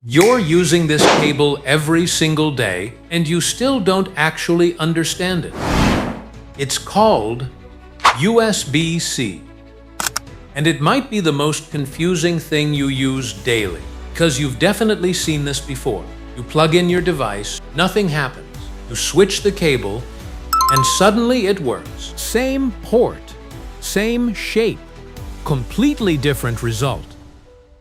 You're using this cable every single day and you still don't actually understand it. It's called USB-C. And it might be the most confusing thing you use daily, because you've definitely seen this before. You plug in your device, nothing happens. You switch the cable, and suddenly it works. Same port, same shape, completely different result.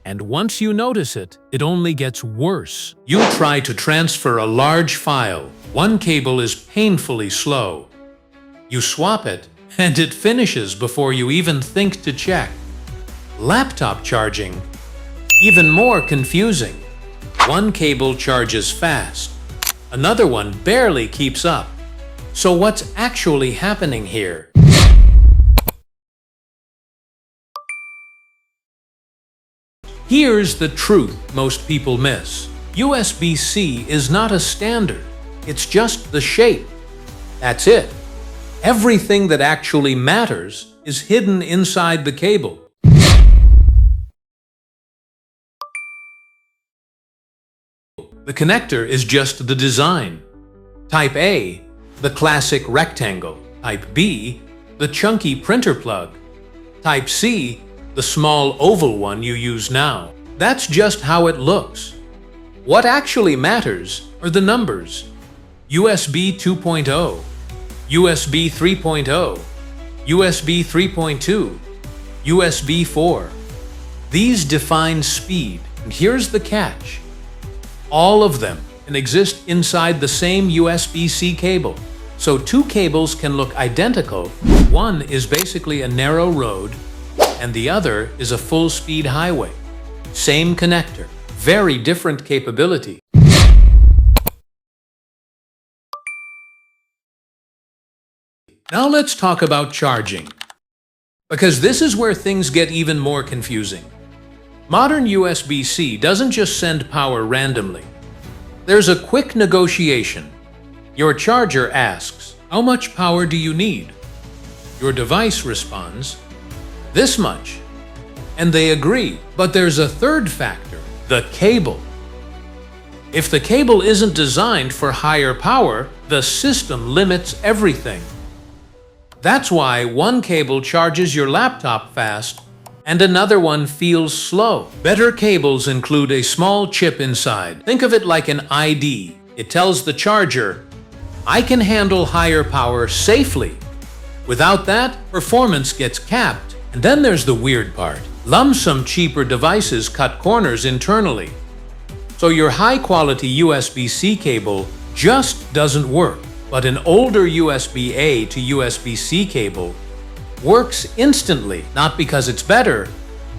And once you notice it, it only gets worse. You try to transfer a large file. One cable is painfully slow. You swap it, and it finishes before you even think to check. Laptop charging, even more confusing. One cable charges fast. Another one barely keeps up. So what's actually happening here? Here's the truth most people miss. USB-C is not a standard. It's just the shape. That's it. Everything that actually matters is hidden inside the cable. The connector is just the design. Type A, the classic rectangle. Type B, the chunky printer plug. Type C, the small oval one you use now. That's just how it looks. What actually matters are the numbers. USB 2.0, USB 3.0, USB 3.2, USB 4. These define speed, and here's the catch. All of them can exist inside the same USB-C cable. So two cables can look identical. One is basically a narrow road, and the other is a full-speed highway. Same connector, very different capability. Now let's talk about charging, because this is where things get even more confusing. Modern USB-C doesn't just send power randomly. There's a quick negotiation. Your charger asks, "How much power do you need?" Your device responds, "This much." And they agree. But there's a third factor, the cable. If the cable isn't designed for higher power, the system limits everything. That's why one cable charges your laptop fast and another one feels slow. Better cables include a small chip inside. Think of it like an ID. It tells the charger, "I can handle higher power safely." Without that, performance gets capped. And then there's the weird part. Lump-sum cheaper devices cut corners internally. So your high-quality USB-C cable just doesn't work. But an older USB-A to USB-C cable works instantly, not because it's better,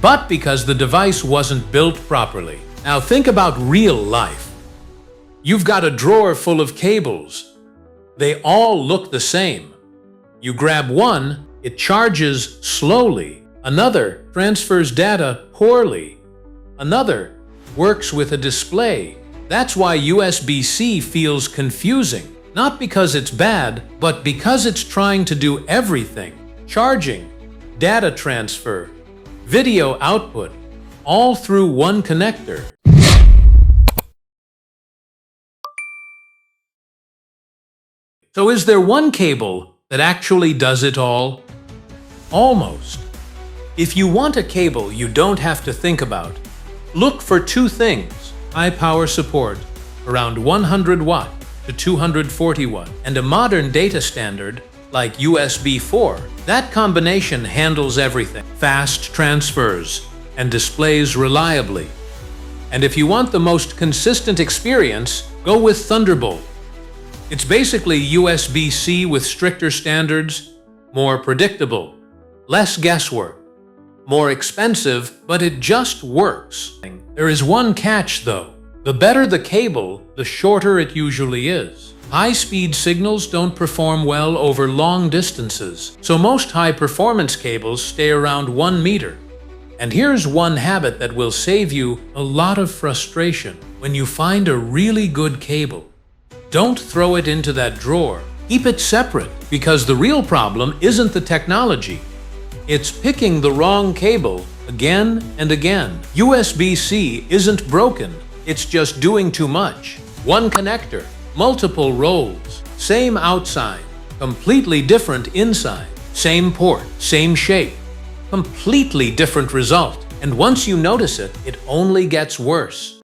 but because the device wasn't built properly. Now think about real life. You've got a drawer full of cables. They all look the same. You grab one, it charges slowly. Another transfers data poorly. Another works with a display. That's why USB-C feels confusing. Not because it's bad, but because it's trying to do everything. Charging, data transfer, video output, all through one connector. So is there one cable that actually does it all? Almost. If you want a cable you don't have to think about, look for two things: high power support, around 100 watt to 240 watt, and a modern data standard like USB 4. That combination handles everything. Fast transfers and displays reliably. And if you want the most consistent experience, go with Thunderbolt. It's basically USB-C with stricter standards, more predictable, less guesswork, more expensive, but it just works. There is one catch though. The better the cable, the shorter it usually is. High-speed signals don't perform well over long distances, so most high-performance cables stay around 1 meter. And here's one habit that will save you a lot of frustration. When you find a really good cable, don't throw it into that drawer. Keep it separate, because the real problem isn't the technology. It's picking the wrong cable again and again. USB-C isn't broken. It's just doing too much. One connector, multiple roles, same outside, completely different inside, same port, same shape, completely different result. And once you notice it, it only gets worse.